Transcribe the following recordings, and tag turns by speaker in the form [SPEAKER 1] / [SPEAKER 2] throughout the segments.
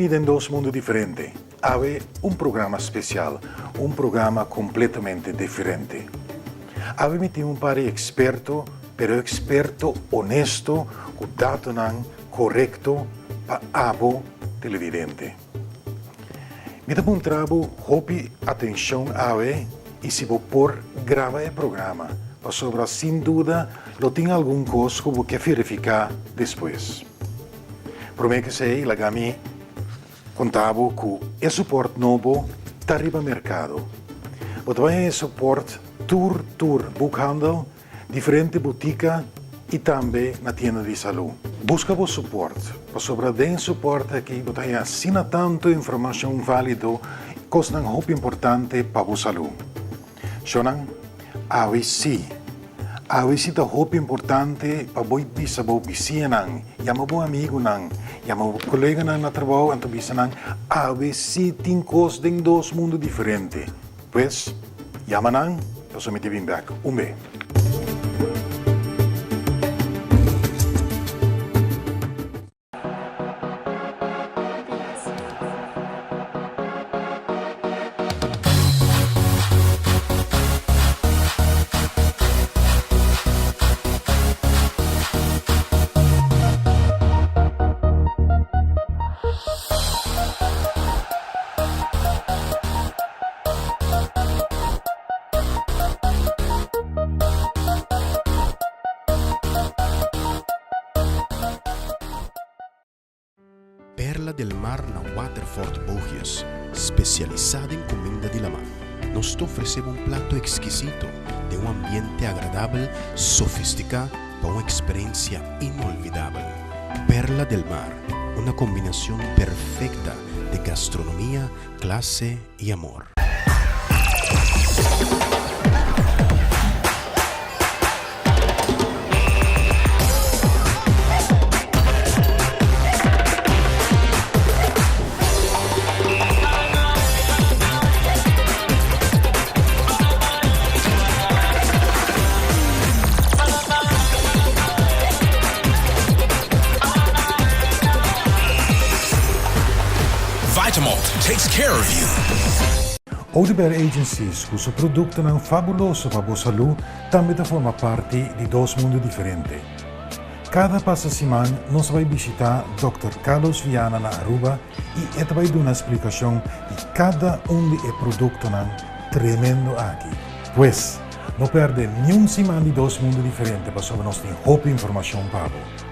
[SPEAKER 1] vida em dois mundos diferentes. Há um programa especial, um programa completamente diferente. Há me tem um par experto, pero experto honesto, com dados correto para abo televidente. Me dá um trabalho, hope atenção e se vou por gravar o programa, para sobra sem dúvida, lo tem algum coisa que vou verificar depois. Por mim que sei, la gami contava que o suporte novo está arriba mercado. Você vai suporte tour, bookhandel, diferente botica e também na tienda de saúde. Busca o suporte, para sobra den suporte aqui, você vai assinar tanto informação válido, coisa muito importante para a saúde. Sonan, AVC. AVC é muito importante para você bisa bo vizinha llama bo amigo llama bo colega na trabalho, então bisa AVC tem coisas em dois mundos diferentes. Pues, llama eu sou me back. Beijo.
[SPEAKER 2] Perla del Mar na Waterford Bogias, especializada em comida de la mar. Nos oferecemos um prato exquisito de um ambiente agradável, sofisticado, para uma experiência inolvidável. Perla del Mar, uma combinação perfeita de gastronomia, classe e amor.
[SPEAKER 3] Takes care of you.
[SPEAKER 1] Audibel Agencies, cujo produto é fabuloso para a saúde, também forma parte de dois mundos diferentes. Cada passa semana, nós vamos visitar Dr. Carlos Viana na Aruba e ele vai dar uma explicação de cada de produtos tremendo aqui. Pois, não perde nenhum semana de dois mundos diferentes, para sobre nós ter muita informação para você.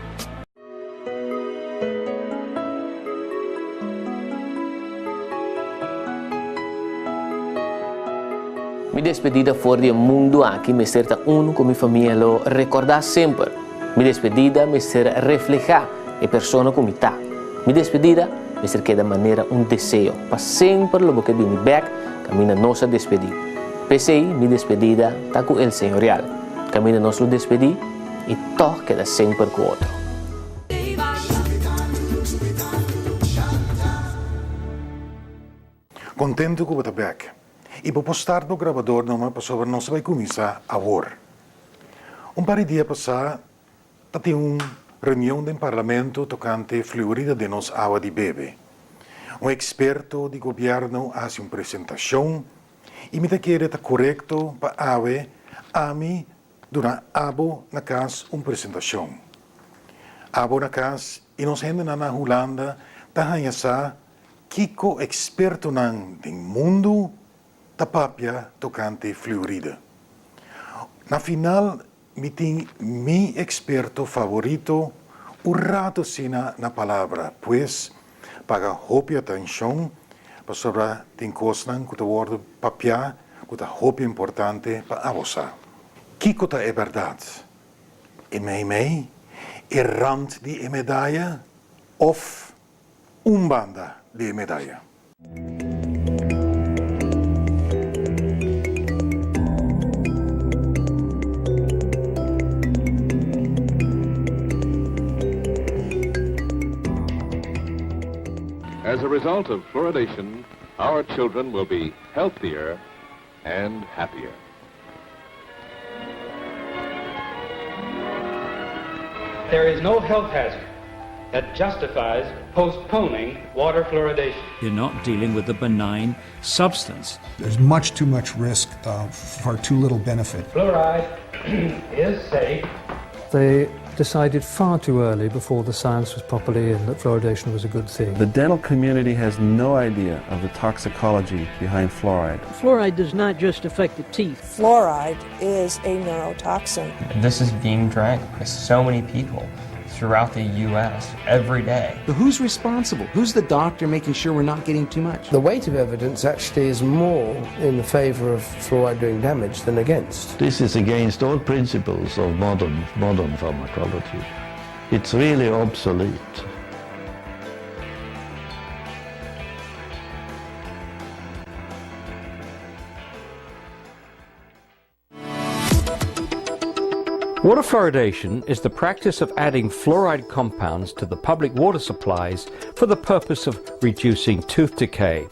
[SPEAKER 4] Mi despedida fuori del mundo aqui me certa uno con mi famiglia lo recordar sempre. Mi despedida me ser reflejar e persona come ta. Mi despedida me ser que da maneira un deseo para sempre lo que de mi back camina nossa despedir. Pensei mi despedida ta con el Señorial. Camina nos lo despedir e to queda sempre con otro.
[SPEAKER 1] Contento com o back. E vou postar no gravador para sobre nós vai começar agora. Par de dias passados, tinha uma reunião do parlamento tocante fluorida de nossa água de bebê. Experto de governo faz uma apresentação e me quer estar correto para a mim durante na casa uma apresentação. Na casa e nós ainda na Holanda, está Kiko Ekspertonan do mundo da papia tocante fluorida. Na final, me tem meu experto favorito, o rato sina na palavra, pois, paga hope atenção, para sobre tem coisas que o word papia, que é hope importante para você. Kiko é verdade. E mei, rand de medalha, of banda de medalha.
[SPEAKER 5] As a result of fluoridation, our children will be healthier and happier.
[SPEAKER 6] There is no health hazard
[SPEAKER 3] that justifies postponing water fluoridation.
[SPEAKER 6] You're not dealing with a benign substance.
[SPEAKER 7] There's much too much risk for too little benefit.
[SPEAKER 3] Fluoride is safe.
[SPEAKER 8] They decided far too early, before the science was properly in, that fluoridation was a good thing.
[SPEAKER 9] The dental community has no idea of the toxicology behind fluoride.
[SPEAKER 10] Fluoride does not just affect the teeth.
[SPEAKER 11] Fluoride is a neurotoxin.
[SPEAKER 12] This is being drank by so many people throughout the U.S. every day.
[SPEAKER 13] But who's responsible? Who's the doctor making sure we're not getting too much?
[SPEAKER 14] The weight of evidence actually is more in the favor of fluoride doing damage than against.
[SPEAKER 15] This is against all principles of modern pharmacology. It's really obsolete.
[SPEAKER 16] Water fluoridation is the practice of adding fluoride compounds to the public water supplies for the purpose of reducing tooth decay.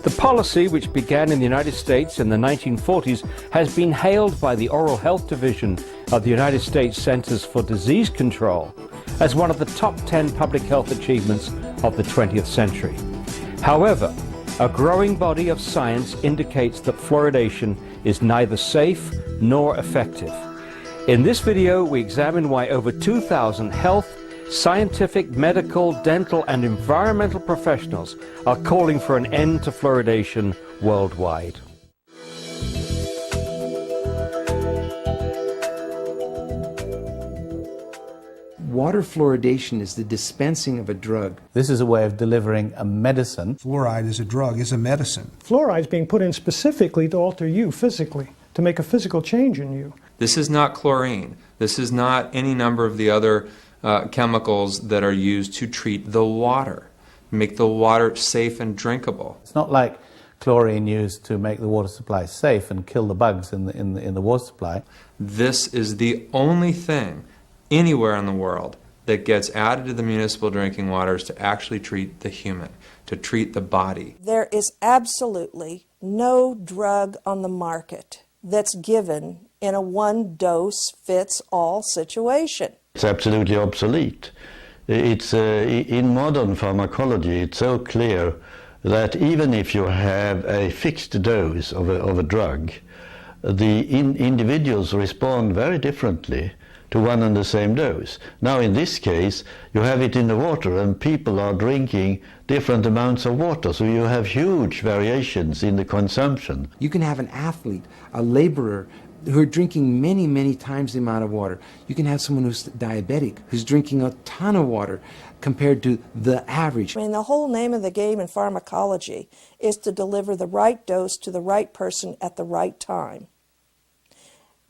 [SPEAKER 16] The policy, which began in the United States in the 1940s, has been hailed by the Oral Health Division of the United States Centers for Disease Control as one of the top 10 public health achievements of the 20th century. However, a growing body of science indicates that fluoridation is neither safe nor effective. In this video, we examine why over 2,000 health, scientific, medical, dental, and environmental professionals are calling for an end to fluoridation worldwide.
[SPEAKER 13] Water fluoridation is the dispensing of a drug.
[SPEAKER 17] This is a way of delivering a medicine.
[SPEAKER 7] Fluoride is a drug, is a medicine.
[SPEAKER 18] Fluoride is being put in specifically to alter you physically, to make a physical change in you.
[SPEAKER 19] This is not chlorine. This is not any number of the other chemicals that are used to treat the water, make the water safe and drinkable.
[SPEAKER 17] It's not like chlorine used to make the water supply safe and kill the bugs in the water supply.
[SPEAKER 19] This is the only thing anywhere in the world that gets added to the municipal drinking waters to actually treat the human, to treat the body.
[SPEAKER 11] There is absolutely no drug on the market that's given in a one-dose-fits-all situation.
[SPEAKER 15] It's absolutely obsolete. It's in modern pharmacology, it's so clear that even if you have a fixed dose of a drug, the individuals respond very differently to one and the same dose. Now in this case, you have it in the water and people are drinking different amounts of water, so you have huge variations in the consumption.
[SPEAKER 13] You can have an athlete, a laborer, who are drinking many, many times the amount of water. You can have someone who's diabetic, who's drinking a ton of water compared to the average.
[SPEAKER 11] I mean, the whole name of the game in pharmacology is to deliver the right dose to the right person at the right time.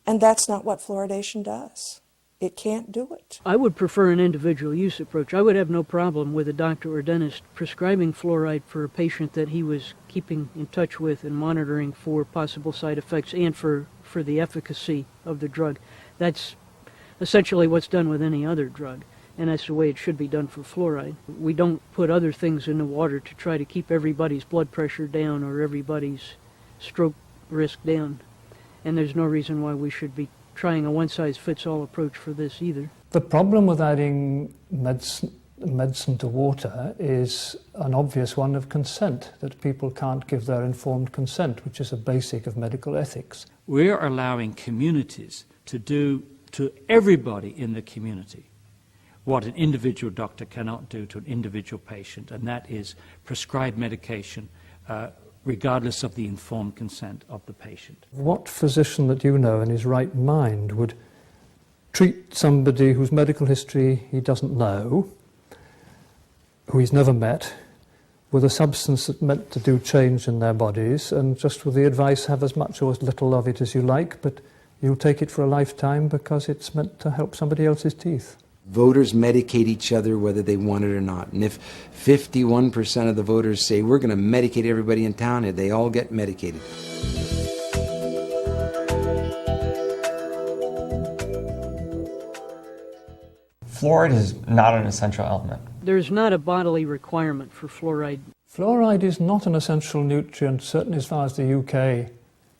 [SPEAKER 11] And that's not what fluoridation does. It can't do it.
[SPEAKER 10] I would prefer an individual use approach. I would have no problem with a doctor or dentist prescribing fluoride for a patient that he was keeping in touch with and monitoring for possible side effects and for the efficacy of the drug. That's essentially what's done with any other drug, and that's the way it should be done for fluoride. We don't put other things in the water to try to keep everybody's blood pressure down or everybody's stroke risk down, and there's no reason why we should be trying a one-size-fits-all approach for this either.
[SPEAKER 8] The problem with adding medicine to water is an obvious one of consent, that people can't give their informed consent, which is a basic of medical ethics.
[SPEAKER 6] We're allowing communities to do to everybody in the community what an individual doctor cannot do to an individual patient, and that is prescribe medication regardless of the informed consent of the patient.
[SPEAKER 8] What physician that you know in his right mind would treat somebody whose medical history he doesn't know, who he's never met, with a substance that's meant to do change in their bodies, and just with the advice, have as much or as little of it as you like, but you'll take it for a lifetime because it's meant to help somebody else's teeth?
[SPEAKER 13] Voters medicate each other whether they want it or not. And if 51% of the voters say, we're going to medicate everybody in town, and they all get medicated.
[SPEAKER 12] Fluoride is not an essential element.
[SPEAKER 10] There's not a bodily requirement for fluoride.
[SPEAKER 8] Fluoride is not an essential nutrient, certainly as far as the UK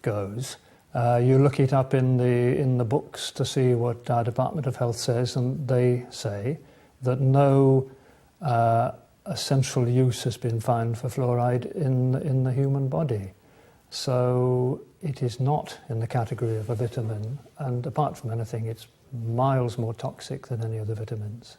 [SPEAKER 8] goes. You look it up in the books to see what our Department of Health says, and they say that no a central use has been found for fluoride in the human body. So it is not in the category of a vitamin, and apart from anything, it's miles more toxic than any other vitamins.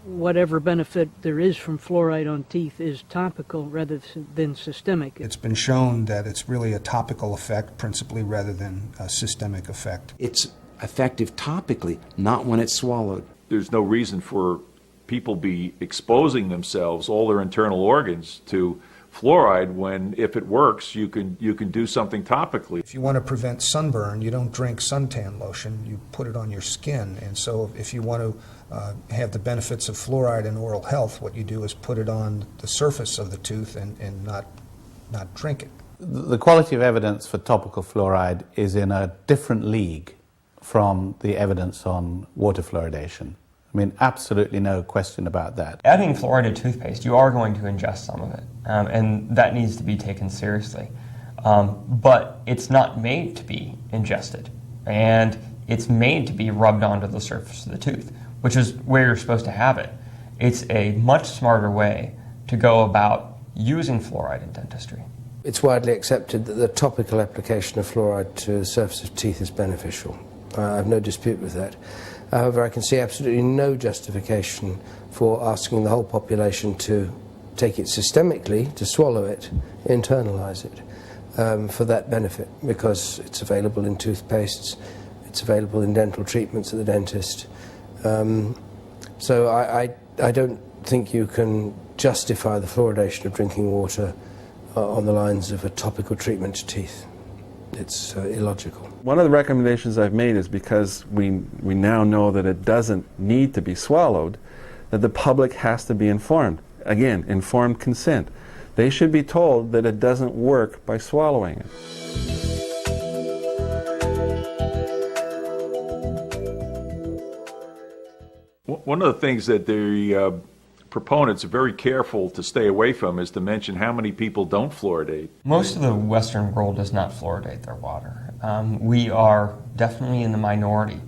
[SPEAKER 10] Whatever benefit there is from fluoride on teeth is topical rather than systemic.
[SPEAKER 7] It's been shown that it's really a topical effect principally rather than a systemic effect.
[SPEAKER 13] It's effective topically, not when it's swallowed.
[SPEAKER 20] There's no reason for people be exposing themselves, all their internal organs, to fluoride when, if it works, you can do something topically.
[SPEAKER 7] If you want to prevent sunburn, you don't drink suntan lotion, you put it on your skin. And so if you want to have the benefits of fluoride in oral health, what you do is put it on the surface of the tooth and not drink it.
[SPEAKER 17] The quality of evidence for topical fluoride is in a different league from the evidence on water fluoridation. I mean, absolutely no question about that.
[SPEAKER 12] Adding fluoride to toothpaste, you are going to ingest some of it, and that needs to be taken seriously. But it's not made to be ingested, and it's made to be rubbed onto the surface of the tooth, which is where you're supposed to have it. It's a much smarter way to go about using fluoride in dentistry.
[SPEAKER 14] It's widely accepted that the topical application of fluoride to the surface of teeth is beneficial. I have no dispute with that. However, I can see absolutely no justification for asking the whole population to take it systemically, to swallow it, internalise it, for that benefit, because it's available in toothpastes, it's available in dental treatments at the dentist. So I don't think you can justify the fluoridation of drinking water on the lines of a topical treatment to teeth. It's illogical.
[SPEAKER 9] One of the recommendations I've made is because we now know that it doesn't need to be swallowed, that the public has to be informed. Again, informed consent. They should be told that it doesn't work by swallowing it.
[SPEAKER 20] One of the things that the proponents are very careful to stay away from is to mention how many people don't fluoridate.
[SPEAKER 12] Most of the Western world does not fluoridate their water. We are definitely in the minority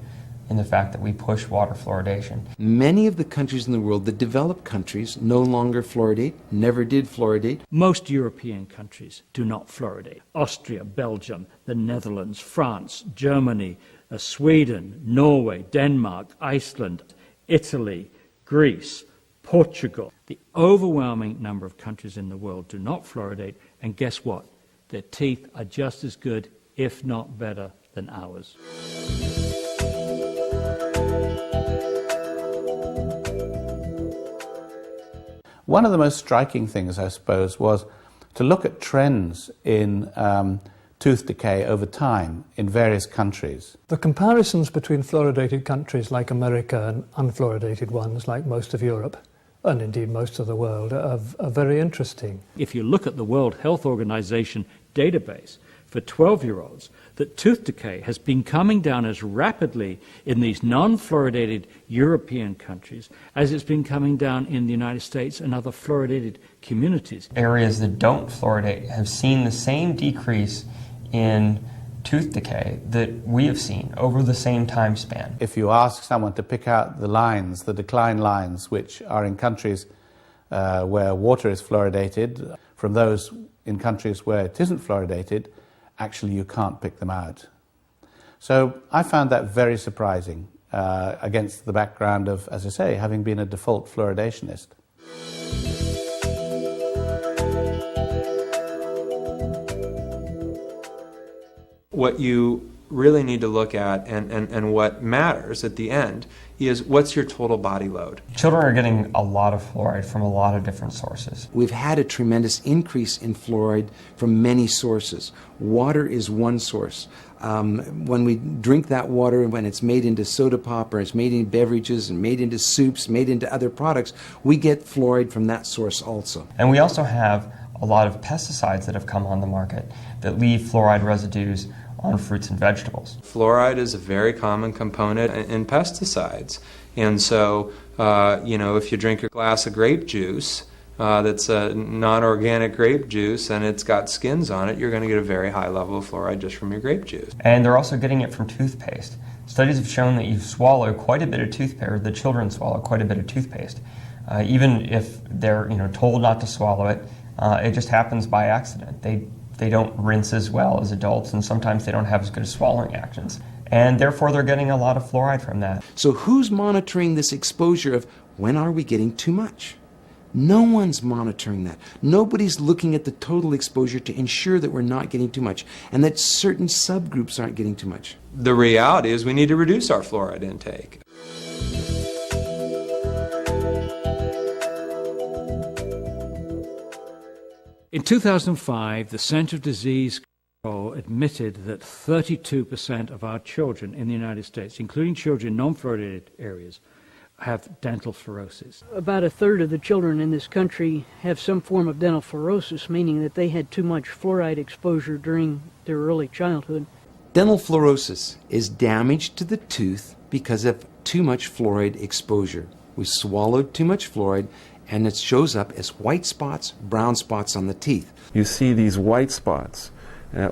[SPEAKER 12] in the fact that we push water fluoridation.
[SPEAKER 13] Many of the countries in the world, the developed countries, no longer fluoridate, never did fluoridate.
[SPEAKER 6] Most European countries do not fluoridate. Austria, Belgium, the Netherlands, France, Germany, Sweden, Norway, Denmark, Iceland, Italy, Greece, Portugal. The overwhelming number of countries in the world do not fluoridate, and guess what? Their teeth are just as good, if not better, than ours.
[SPEAKER 17] One of the most striking things, I suppose, was to look at trends in tooth decay over time in various countries.
[SPEAKER 8] The comparisons between fluoridated countries like America and unfluoridated ones like most of Europe, and indeed most of the world, are very interesting.
[SPEAKER 6] If you look at the World Health Organization database for 12-year-olds, that tooth decay has been coming down as rapidly in these non-fluoridated European countries as it's been coming down in the United States and other fluoridated communities.
[SPEAKER 12] Areas that don't fluoridate have seen the same decrease in tooth decay that we have seen over the same time span.
[SPEAKER 17] If you ask someone to pick out the lines, the decline lines, which are in countries where water is fluoridated, from those in countries where it isn't fluoridated, actually you can't pick them out. So I found that very surprising against the background of, as I say, having been a default fluoridationist.
[SPEAKER 19] What you really need to look at and what matters at the end is what's your total body load.
[SPEAKER 12] Children are getting a lot of fluoride from a lot of different sources.
[SPEAKER 13] We've had a tremendous increase in fluoride from many sources. Water is one source. When we drink that water, when it's made into soda pop or it's made into beverages and made into soups, made into other products, we get fluoride from that source also.
[SPEAKER 12] And we also have a lot of pesticides that have come on the market that leave fluoride residues on fruits and vegetables.
[SPEAKER 19] Fluoride is a very common component in pesticides. And so, if you drink a glass of grape juice, that's non-organic grape juice and it's got skins on it, you're going to get a very high level of fluoride just from your grape juice.
[SPEAKER 12] And they're also getting it from toothpaste. Studies have shown that you swallow quite a bit of toothpaste, or the children swallow quite a bit of toothpaste. Even if they're told not to swallow it, it just happens by accident. They don't rinse as well as adults, and sometimes they don't have as good swallowing actions. And therefore they're getting a lot of fluoride from that.
[SPEAKER 13] So who's monitoring this exposure of when are we getting too much? No one's monitoring that. Nobody's looking at the total exposure to ensure that we're not getting too much and that certain subgroups aren't getting too much.
[SPEAKER 19] The reality is we need to reduce our fluoride intake.
[SPEAKER 6] In 2005, the Center of Disease Control admitted that 32% of our children in the United States, including children in non-fluoridated areas, have dental fluorosis.
[SPEAKER 10] About a third of the children in this country have some form of dental fluorosis, meaning that they had too much fluoride exposure during their early childhood.
[SPEAKER 13] Dental fluorosis is damage to the tooth because of too much fluoride exposure. We swallowed too much fluoride and it shows up as white spots, brown spots on the teeth.
[SPEAKER 9] You see these white spots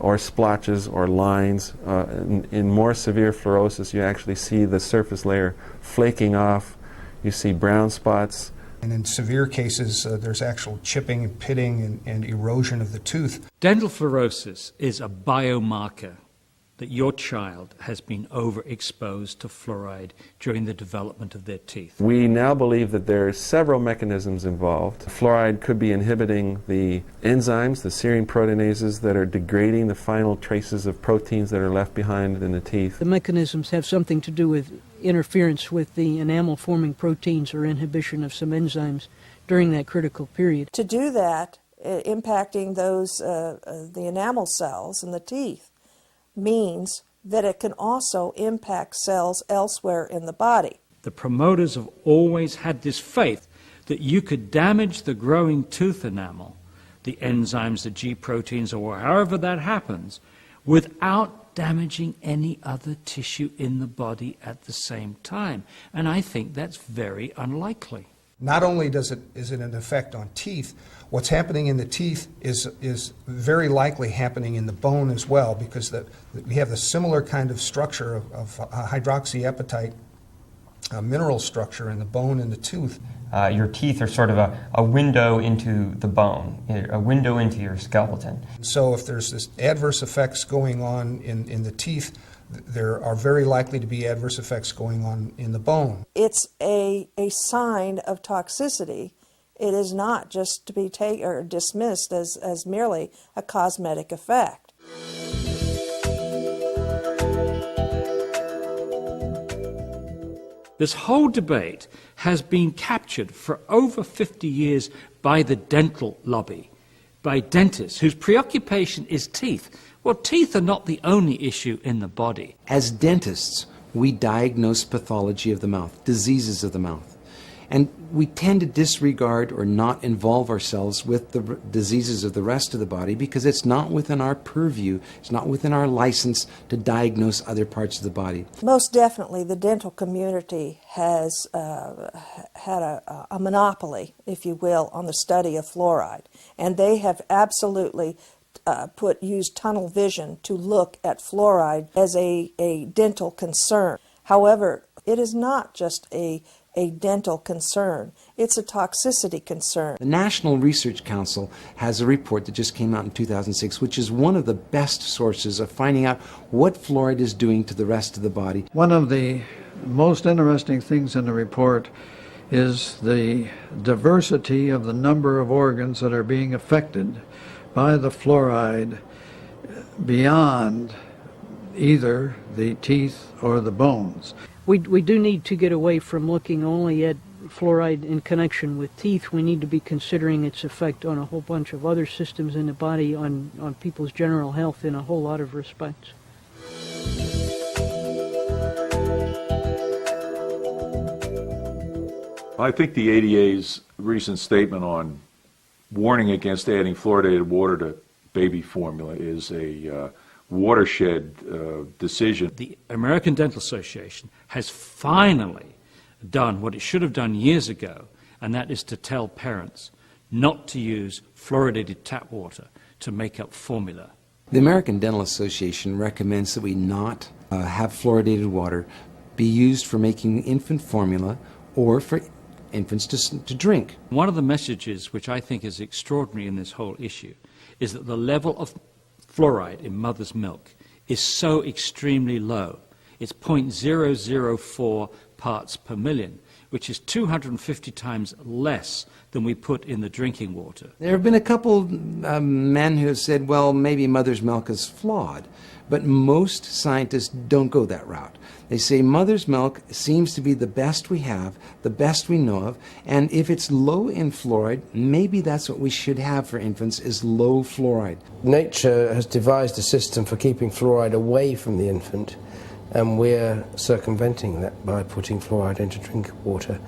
[SPEAKER 9] or splotches or lines. In more severe fluorosis, you actually see the surface layer flaking off. You see brown spots.
[SPEAKER 7] And in severe cases, there's actual chipping and pitting and erosion of the tooth.
[SPEAKER 6] Dental fluorosis is a biomarker that your child has been overexposed to fluoride during the development of their teeth.
[SPEAKER 9] We now believe that there are several mechanisms involved. Fluoride could be inhibiting the enzymes, the serine proteinases that are degrading the final traces of proteins that are left behind in the teeth.
[SPEAKER 10] The mechanisms have something to do with interference with the enamel-forming proteins or inhibition of some enzymes during that critical period.
[SPEAKER 11] To do that, impacting those the enamel cells in the teeth means that it can also impact cells elsewhere in the body.
[SPEAKER 6] The promoters have always had this faith that you could damage the growing tooth enamel, the enzymes, the G proteins, or however that happens, without damaging any other tissue in the body at the same time. And I think that's very unlikely.
[SPEAKER 7] Not only is it an effect on teeth, what's happening in the teeth is very likely happening in the bone as well, because we have the similar kind of structure of hydroxyapatite mineral structure in the bone and the tooth.
[SPEAKER 12] Your teeth are sort of a window into the bone, a window into your skeleton.
[SPEAKER 7] So if there's this adverse effects going on in the teeth, there are very likely to be adverse effects going on in the bone.
[SPEAKER 11] It's a sign of toxicity. It is not just to be taken or dismissed as merely a cosmetic effect.
[SPEAKER 6] This whole debate has been captured for over 50 years by the dental lobby, by dentists whose preoccupation is teeth. Well, teeth are not the only issue in the body.
[SPEAKER 13] As dentists, we diagnose pathology of the mouth, diseases of the mouth. And we tend to disregard or not involve ourselves with the diseases of the rest of the body because it's not within our purview, it's not within our license to diagnose other parts of the body.
[SPEAKER 11] Most definitely, the dental community has had a monopoly, if you will, on the study of fluoride. And they have absolutely used tunnel vision to look at fluoride as a dental concern. However, it is not just a dental concern. It's a toxicity concern.
[SPEAKER 13] The National Research Council has a report that just came out in 2006, which is one of the best sources of finding out what fluoride is doing to the rest of the body.
[SPEAKER 21] One of the most interesting things in the report is the diversity of the number of organs that are being affected by the fluoride beyond either the teeth or the bones.
[SPEAKER 10] We do need to get away from looking only at fluoride in connection with teeth. We need to be considering its effect on a whole bunch of other systems in the body, on people's general health in a whole lot of respects.
[SPEAKER 20] I think the ADA's recent statement on warning against adding fluoridated water to baby formula is a watershed decision.
[SPEAKER 6] The American Dental Association has finally done what it should have done years ago, and that is to tell parents, not to use fluoridated tap water to make up formula.
[SPEAKER 13] The American Dental Association recommends that we not have fluoridated water be used for making infant formula or for infants to drink.
[SPEAKER 6] One of the messages which I think is extraordinary in this whole issue is that the level of fluoride in mother's milk is so extremely low. It's 0.004 parts per million, which is 250 times less than we put in the drinking water.
[SPEAKER 13] There have been a couple men who have said, well, maybe mother's milk is flawed, but most scientists don't go that route. They say mother's milk seems to be the best we have, the best we know of, and if it's low in fluoride, maybe that's what we should have for infants, is low fluoride.
[SPEAKER 14] Nature has devised a system for keeping fluoride away from the infant, and we're circumventing that by putting fluoride into drinking water.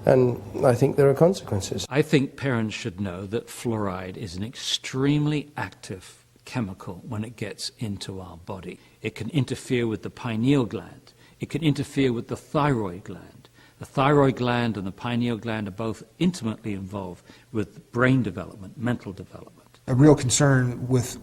[SPEAKER 14] And I think there are consequences.
[SPEAKER 6] I think parents should know that fluoride is an extremely active chemical when it gets into our body. It can interfere with the pineal gland. It can interfere with the thyroid gland. The thyroid gland and the pineal gland are both intimately involved with brain development, mental development.
[SPEAKER 7] A real concern with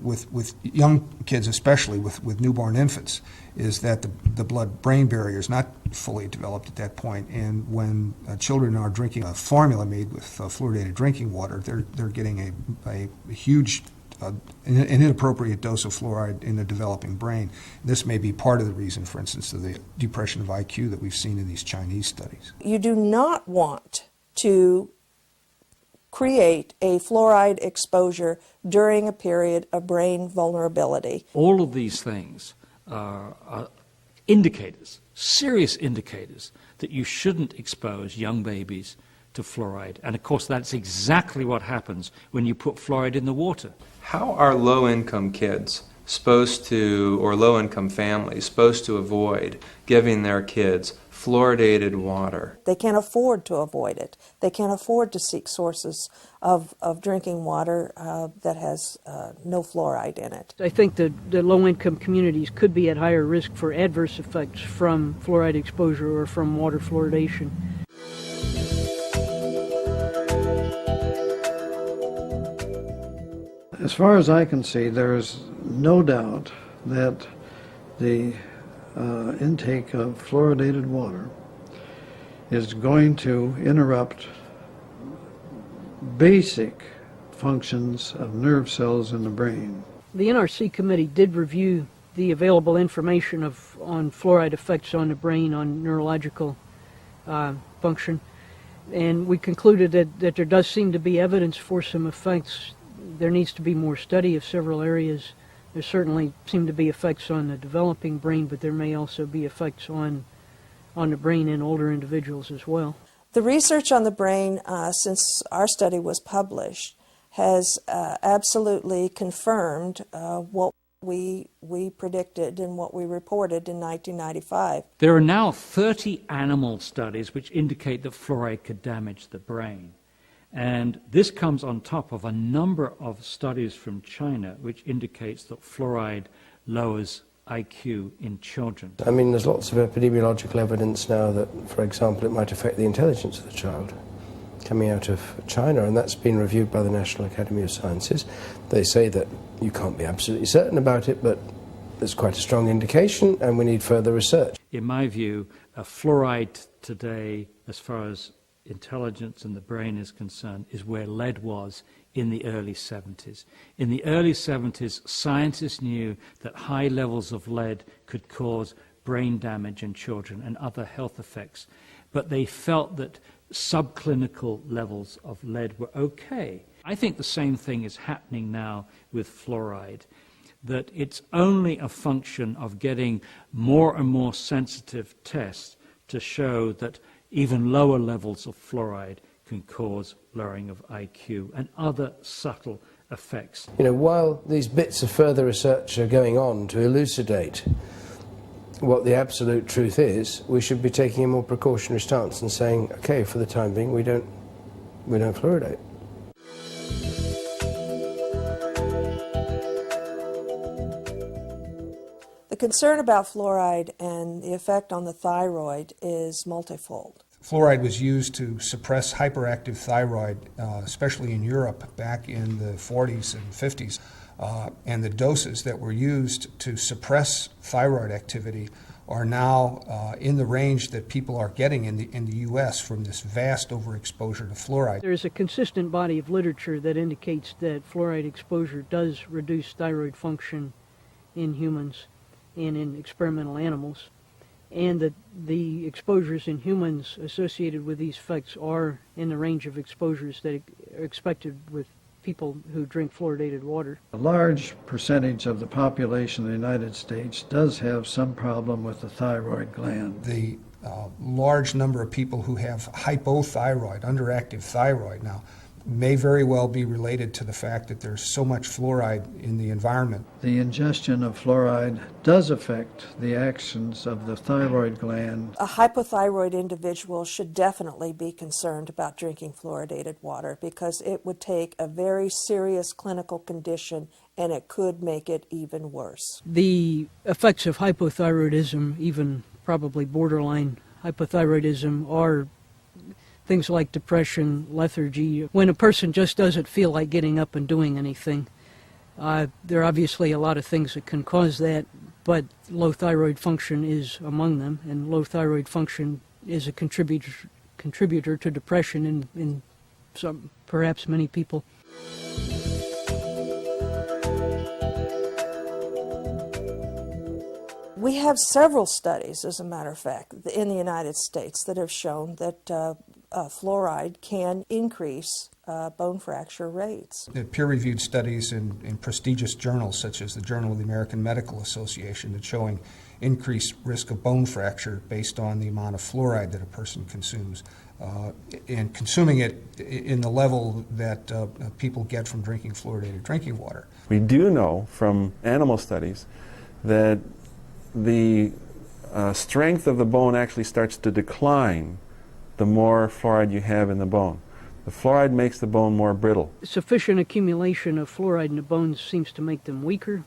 [SPEAKER 7] young kids, especially with newborn infants, is that the blood-brain barrier is not fully developed at that point. And when children are drinking a formula made with fluoridated drinking water, they're getting a huge, an inappropriate dose of fluoride in the developing brain. This may be part of the reason, for instance, of the depression of IQ that we've seen in these Chinese studies.
[SPEAKER 11] You do not want to create a fluoride exposure during a period of brain vulnerability.
[SPEAKER 6] All of these things are indicators, serious indicators, that you shouldn't expose young babies to fluoride. And of course that's exactly what happens when you put fluoride in the water.
[SPEAKER 19] How are low-income kids supposed to, or low-income families, supposed to avoid giving their kids fluoridated water?
[SPEAKER 11] They can't afford to avoid it. They can't afford to seek sources of drinking water that has no fluoride in it.
[SPEAKER 10] I think that the low-income communities could be at higher risk for adverse effects from fluoride exposure or from water fluoridation.
[SPEAKER 21] As far as I can see, there is no doubt that the intake of fluoridated water is going to interrupt basic functions of nerve cells in the brain.
[SPEAKER 10] The NRC committee did review the available information on fluoride effects on the brain, on neurological function, and we concluded that there does seem to be evidence for some effects. There needs to be more study of several areas. There certainly seem to be effects on the developing brain, but there may also be effects on the brain in older individuals as well.
[SPEAKER 11] The research on the brain, since our study was published, has absolutely confirmed what we predicted and what we reported in 1995.
[SPEAKER 6] There are now 30 animal studies which indicate that fluoride could damage the brain. And this comes on top of a number of studies from China which indicates that fluoride lowers IQ in children.
[SPEAKER 14] I mean, there's lots of epidemiological evidence now that, for example, it might affect the intelligence of the child, coming out of China, and that's been reviewed by the National Academy of Sciences. They say that you can't be absolutely certain about it, but there's quite a strong indication, and we need further research.
[SPEAKER 6] In my view, fluoride today, as far as intelligence and the brain is concerned, is where lead was in the early 70s. In the early 70s, scientists knew that high levels of lead could cause brain damage in children and other health effects, but they felt that subclinical levels of lead were okay. I think the same thing is happening now with fluoride, that it's only a function of getting more and more sensitive tests to show that even lower levels of fluoride can cause lowering of IQ and other subtle effects.
[SPEAKER 14] You know, while these bits of further research are going on to elucidate what the absolute truth is, we should be taking a more precautionary stance and saying, okay, for the time being, we don't fluoridate.
[SPEAKER 11] The concern about fluoride and the effect on the thyroid is multifold.
[SPEAKER 7] Fluoride was used to suppress hyperactive thyroid, especially in Europe back in the 40s and 50s. And the doses that were used to suppress thyroid activity are now in the range that people are getting in the U.S. from this vast overexposure to fluoride.
[SPEAKER 10] There's a consistent body of literature that indicates that fluoride exposure does reduce thyroid function in humans and in experimental animals, and that the exposures in humans associated with these effects are in the range of exposures that are expected with people who drink fluoridated water.
[SPEAKER 21] A large percentage of the population of the United States does have some problem with the thyroid gland.
[SPEAKER 7] The large number of people who have hypothyroid, underactive thyroid now, may very well be related to the fact that there's so much fluoride in the environment.
[SPEAKER 21] The ingestion of fluoride does affect the actions of the thyroid gland.
[SPEAKER 11] A hypothyroid individual should definitely be concerned about drinking fluoridated water because it would take a very serious clinical condition and it could make it even worse.
[SPEAKER 10] The effects of hypothyroidism, even probably borderline hypothyroidism, are things like depression, lethargy. When a person just doesn't feel like getting up and doing anything, there are obviously a lot of things that can cause that, but low thyroid function is among them, and low thyroid function is a contributor to depression in some, perhaps many people.
[SPEAKER 11] We have several studies, as a matter of fact, in the United States that have shown that fluoride can increase bone fracture rates.
[SPEAKER 7] Peer-reviewed studies in prestigious journals such as the Journal of the American Medical Association that's showing increased risk of bone fracture based on the amount of fluoride that a person consumes, and consuming it in the level that people get from drinking fluoridated drinking water.
[SPEAKER 9] We do know from animal studies that the strength of the bone actually starts to decline the more fluoride you have in the bone. The fluoride makes the bone more brittle.
[SPEAKER 10] Sufficient accumulation of fluoride in the bones seems to make them weaker.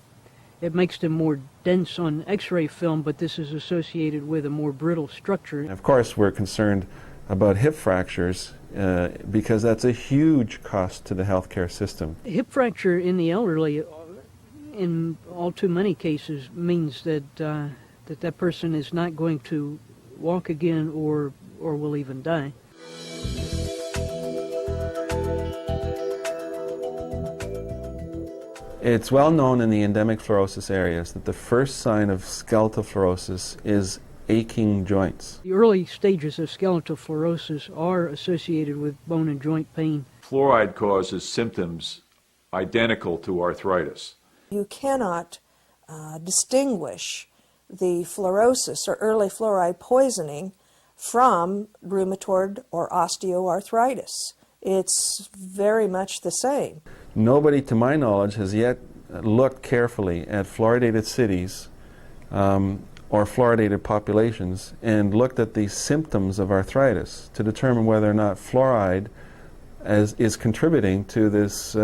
[SPEAKER 10] It makes them more dense on X-ray film, but this is associated with a more brittle structure.
[SPEAKER 9] Of course, we're concerned about hip fractures because that's a huge cost to the healthcare system.
[SPEAKER 10] Hip fracture in the elderly, in all too many cases, means that that person is not going to walk again or will even die.
[SPEAKER 9] It's well known in the endemic fluorosis areas that the first sign of skeletal fluorosis is aching joints.
[SPEAKER 10] The early stages of skeletal fluorosis are associated with bone and joint pain.
[SPEAKER 20] Fluoride causes symptoms identical to arthritis.
[SPEAKER 11] You cannot distinguish the fluorosis or early fluoride poisoning from rheumatoid or osteoarthritis. It's very much the same.
[SPEAKER 9] Nobody, to my knowledge, has yet looked carefully at fluoridated cities or fluoridated populations and looked at the symptoms of arthritis to determine whether or not fluoride is contributing to this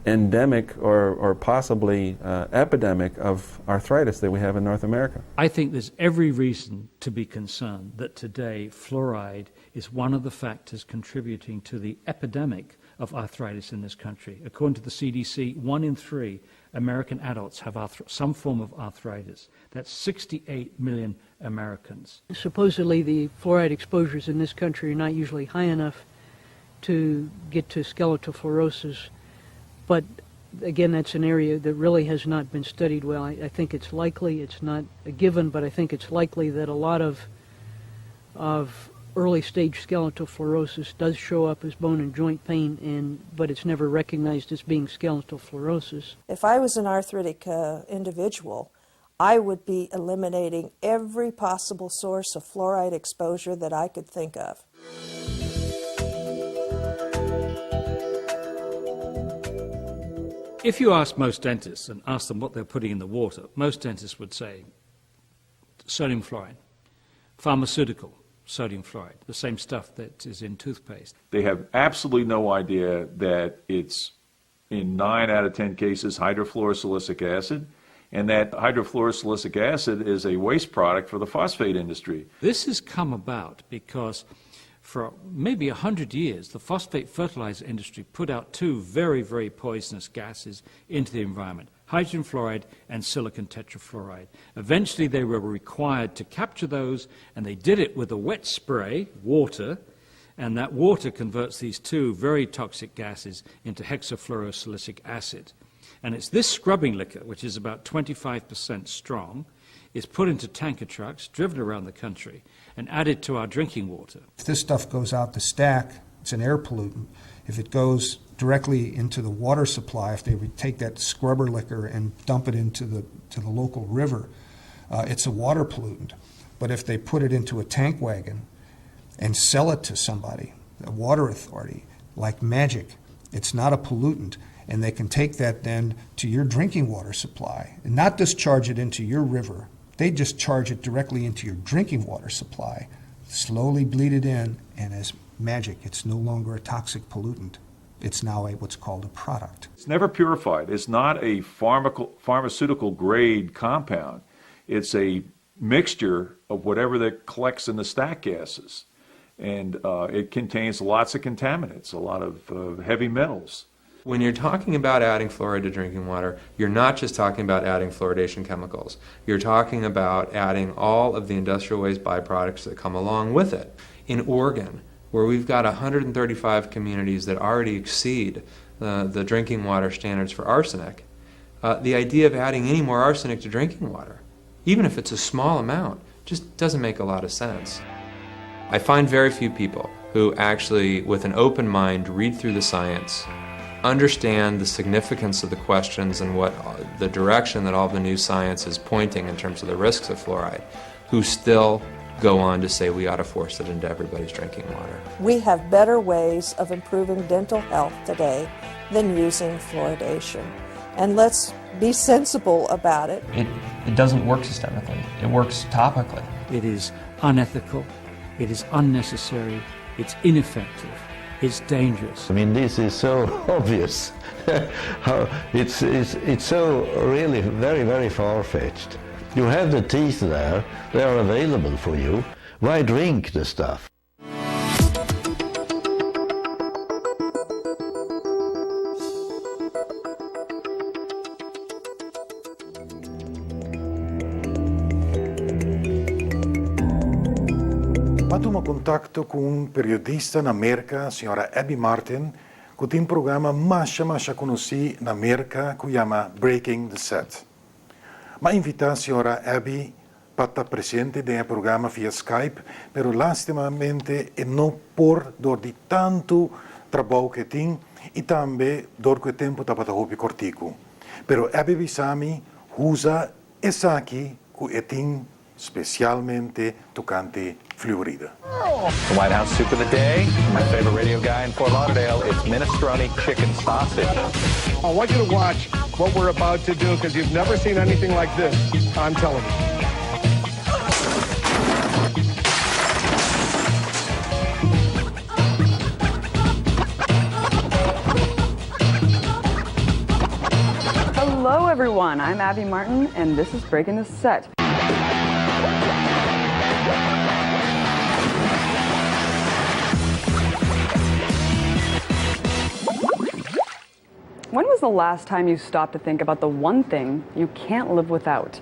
[SPEAKER 9] endemic or possibly epidemic of arthritis that we have in North America.
[SPEAKER 6] I think there's every reason to be concerned that today fluoride is one of the factors contributing to the epidemic of arthritis in this country. According to the CDC, 1 in 3 American adults have some form of arthritis. That's 68 million Americans.
[SPEAKER 10] Supposedly the fluoride exposures in this country are not usually high enough to get to skeletal fluorosis, but again, that's an area that really has not been studied well. I think it's likely, it's not a given, but I think it's likely that a lot of early stage skeletal fluorosis does show up as bone and joint pain, but it's never recognized as being skeletal fluorosis.
[SPEAKER 11] If I was an arthritic individual, I would be eliminating every possible source of fluoride exposure that I could think of.
[SPEAKER 6] If you ask most dentists and ask them what they're putting in the water, most dentists would say sodium fluoride, pharmaceutical sodium fluoride, the same stuff that is in toothpaste.
[SPEAKER 20] They have absolutely no idea that it's, in 9 out of 10 cases, hydrofluorosilicic acid, and that hydrofluorosilicic acid is a waste product for the phosphate industry.
[SPEAKER 6] This has come about because for maybe 100 years, the phosphate fertilizer industry put out two very, very poisonous gases into the environment, hydrogen fluoride and silicon tetrafluoride. Eventually, they were required to capture those, and they did it with a wet spray, water, and that water converts these two very toxic gases into hexafluorosilicic acid. And it's this scrubbing liquor, which is about 25% strong, is put into tanker trucks, driven around the country, and added to our drinking water.
[SPEAKER 7] If this stuff goes out the stack, it's an air pollutant. If it goes directly into the water supply, if they take that scrubber liquor and dump it into the local river, it's a water pollutant. But if they put it into a tank wagon and sell it to somebody, a water authority, like magic, it's not a pollutant. And they can take that then to your drinking water supply and not discharge it into your river. They just charge it directly into your drinking water supply, slowly bleed it in, and as magic, it's no longer a toxic pollutant. It's now what's called a product.
[SPEAKER 20] It's never purified. It's not a pharmaceutical grade compound. It's a mixture of whatever that collects in the stack gases. And it contains lots of contaminants, a lot of heavy metals.
[SPEAKER 19] When you're talking about adding fluoride to drinking water, you're not just talking about adding fluoridation chemicals. You're talking about adding all of the industrial waste byproducts that come along with it. In Oregon, where we've got 135 communities that already exceed the drinking water standards for arsenic, the idea of adding any more arsenic to drinking water, even if it's a small amount, just doesn't make a lot of sense. I find very few people who actually, with an open mind, read through the science, understand the significance of the questions and what the direction that all the new science is pointing in terms of the risks of fluoride, who still go on to say we ought to force it into everybody's drinking water.
[SPEAKER 11] We have better ways of improving dental health today than using fluoridation. And let's be sensible about it.
[SPEAKER 12] It doesn't work systemically. It works topically.
[SPEAKER 6] It is unethical. It is unnecessary. It's ineffective. It's dangerous.
[SPEAKER 15] I mean, this is so obvious. It's so really very, very far-fetched. You have the teeth there. They are available for you. Why drink the stuff?
[SPEAKER 1] Matumo contatto con un periodista in America, signora Abby Martin, che tem un programma masha conosciuto in America che si chiama Breaking the Set. Ma invita a signora Abby para presente nel programma via Skype, però lastimamente e non por door di tanto trabalho che tem e também door que tempo tapata hopi cortico. Però Abby Bisami usa essa aqui que tem specialmente tocante fluoride.
[SPEAKER 2] The White House soup of the day, my favorite radio guy in Fort Lauderdale, it's minestrone chicken sausage.
[SPEAKER 22] I want you to watch what we're about to do because you've never seen anything like this on television.
[SPEAKER 23] Hello everyone, I'm Abby Martin and this is Breaking the Set. When was the last time you stopped to think about the one thing you can't live without?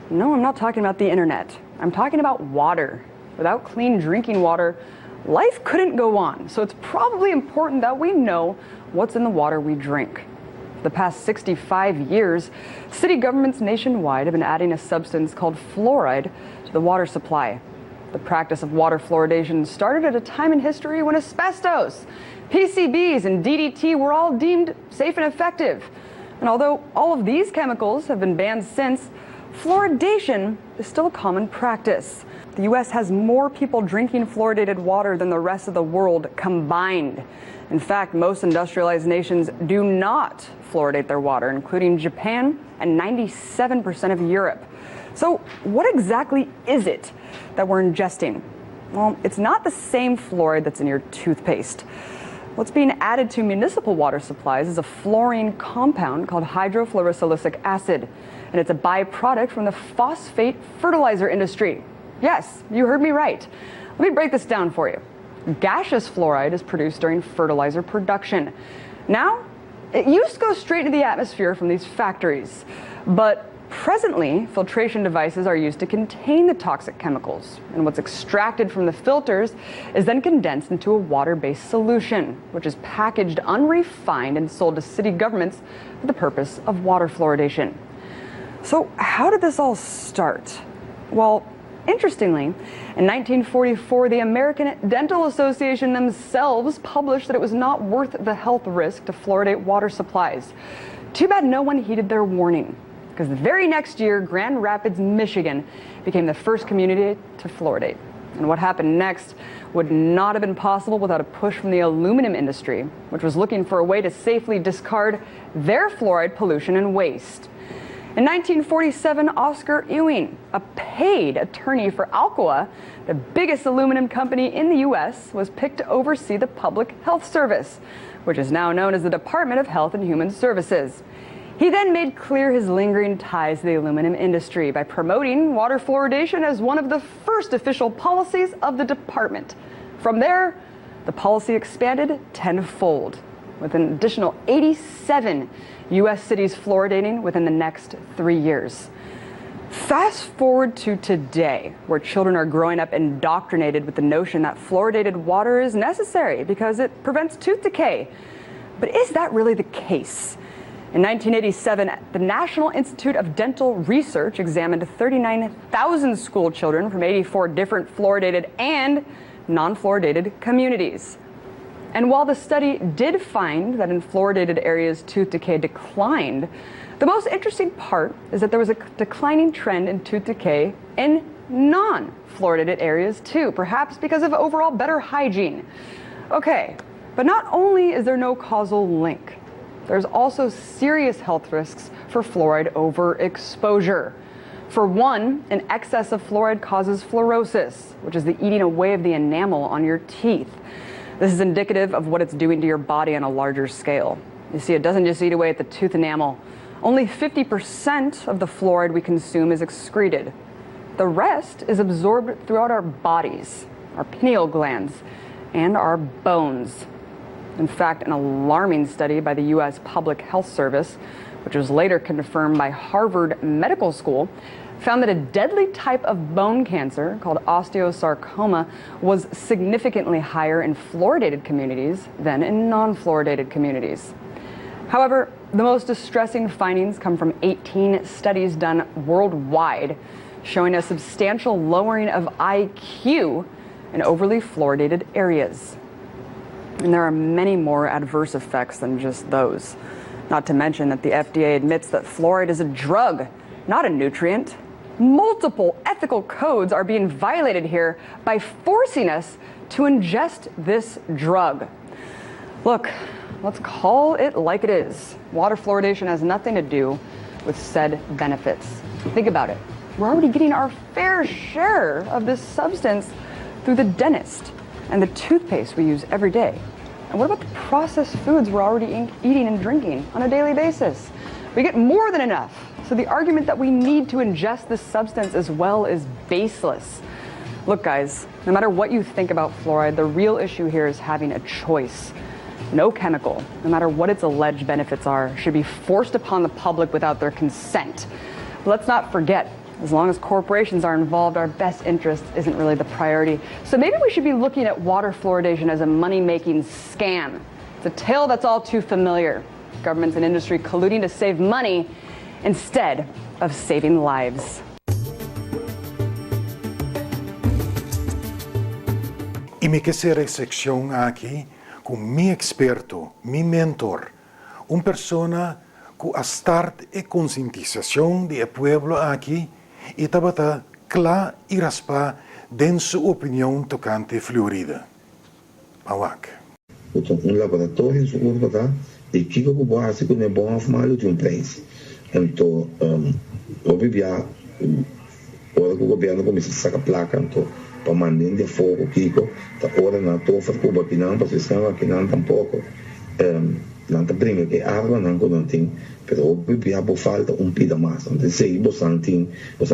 [SPEAKER 23] No, I'm not talking about the internet. I'm talking about water. Without clean drinking water, life couldn't go on. So it's probably important that we know what's in the water we drink. For the past 65 years, city governments nationwide have been adding a substance called fluoride to the water supply. The practice of water fluoridation started at a time in history when asbestos, PCBs, and DDT were all deemed safe and effective. And although all of these chemicals have been banned since, fluoridation is still a common practice. The U.S. has more people drinking fluoridated water than the rest of the world combined. In fact, most industrialized nations do not fluoridate their water, including Japan and 97% of Europe. So what exactly is it that we're ingesting? Well, it's not the same fluoride that's in your toothpaste. What's being added to municipal water supplies is a fluorine compound called hydrofluorosilicic acid. and it's a byproduct from the phosphate fertilizer industry. Yes, you heard me right. Let me break this down for you. Gaseous fluoride is produced during fertilizer production. Now, it used to go straight into the atmosphere from these factories, but presently, filtration devices are used to contain the toxic chemicals, and what's extracted from the filters is then condensed into a water-based solution, which is packaged unrefined and sold to city governments for the purpose of water fluoridation. So how did this all start? Well, interestingly, in 1944, the American Dental Association themselves published that it was not worth the health risk to fluoridate water supplies. Too bad no one heeded their warning, because the very next year, Grand Rapids, Michigan became the first community to fluoridate. And what happened next would not have been possible without a push from the aluminum industry, which was looking for a way to safely discard their fluoride pollution and waste. In 1947, Oscar Ewing, a paid attorney for Alcoa, the biggest aluminum company in the U.S., was picked to oversee the Public Health Service, which is now known as the Department of Health and Human Services. He then made clear his lingering ties to the aluminum industry by promoting water fluoridation as one of the first official policies of the department. From there, the policy expanded tenfold, with an additional 87 U.S. cities fluoridating within the next 3 years. Fast forward to today, where children are growing up indoctrinated with the notion that fluoridated water is necessary because it prevents tooth decay. But is that really the case? In 1987, the National Institute of Dental Research examined 39,000 school children from 84 different fluoridated and non-fluoridated communities. And while the study did find that in fluoridated areas tooth decay declined, the most interesting part is that there was a declining trend in tooth decay in non-fluoridated areas too, perhaps because of overall better hygiene. Okay, but not only is there no causal link, there's also serious health risks for fluoride overexposure. For one, an excess of fluoride causes fluorosis, which is the eating away of the enamel on your teeth. This is indicative of what it's doing to your body on a larger scale. You see, it doesn't just eat away at the tooth enamel. Only 50% of the fluoride we consume is excreted. The rest is absorbed throughout our bodies, our pineal glands, and our bones. In fact, an alarming study by the U.S. Public Health Service, which was later confirmed by Harvard Medical School, found that a deadly type of bone cancer called osteosarcoma was significantly higher in fluoridated communities than in non-fluoridated communities. However, the most distressing findings come from 18 studies done worldwide, showing a substantial lowering of IQ in overly fluoridated areas. And there are many more adverse effects than just those. Not to mention that the FDA admits that fluoride is a drug, not a nutrient. Multiple ethical codes are being violated here by forcing us to ingest this drug. Look, let's call it like it is. Water fluoridation has nothing to do with said benefits. Think about it. We're already getting our fair share of this substance through the dentist and the toothpaste we use every day. And what about the processed foods we're already eating and drinking on a daily basis? We get more than enough. So the argument that we need to ingest this substance as well is baseless. Look, guys, no matter what you think about fluoride, the real issue here is having a choice. No chemical, no matter what its alleged benefits are, should be forced upon the public without their consent. But let's not forget, as long as corporations are involved, our best interest isn't really the priority. So maybe we should be looking at water fluoridation as a money-making scam. It's a tale that's all too familiar. Governments and industry colluding to save money instead of saving lives.
[SPEAKER 1] Y me quisiera sección aquí con mi experto, mi mentor, una persona que ha start e concientización del pueblo aquí y tabata cla y raspa den su opinión tocante Florida. Awak.
[SPEAKER 3] Un laboratório suburban e que o básico é bom formado de país. Então, ora que o governo começa a sacar placa, então, para mandar de fogo, Kiko, tá hora na tofa, que o batinão, para se estar aqui não tampouco. não te brinca que água não tem, pero bebia por falta pida mais. Então sei você tem